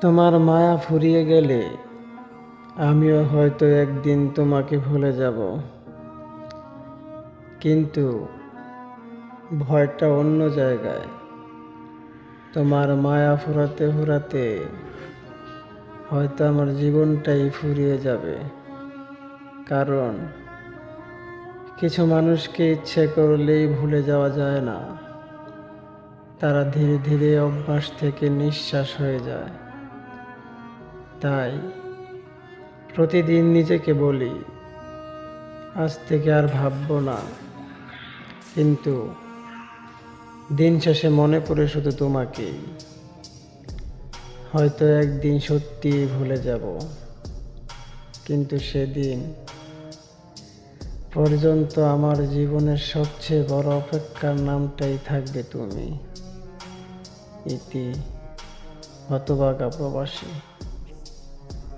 তোমার মায়া ফুরিয়ে গেলে আমিও হয়তো একদিন তোমাকে ভুলে যাব, কিন্তু ভয়টা অন্য জায়গায়। তোমার মায়া ফুরাতে ফুরাতে হয়তো আমার জীবনটাই ফুরিয়ে যাবে। কারণ কিছু মানুষকে ইচ্ছে করলেই ভুলে যাওয়া যায় না, তারা ধীরে ধীরে অভ্যাস থেকে নিঃশ্বাস হয়ে যায়। তাই প্রতিদিন নিজেকে বলি, আজ থেকে আর ভাববো না, কিন্তু দিন শেষে মনে পড়ে শুধু তোমাকেই। হয়তো একদিন সত্যিই ভুলে যাব, কিন্তু সেদিন পর্যন্ত আমার জীবনের সবচেয়ে বড় অপেক্ষার নামটাই থাকবে তুমি। ইতি হতভাগা প্রবাসী।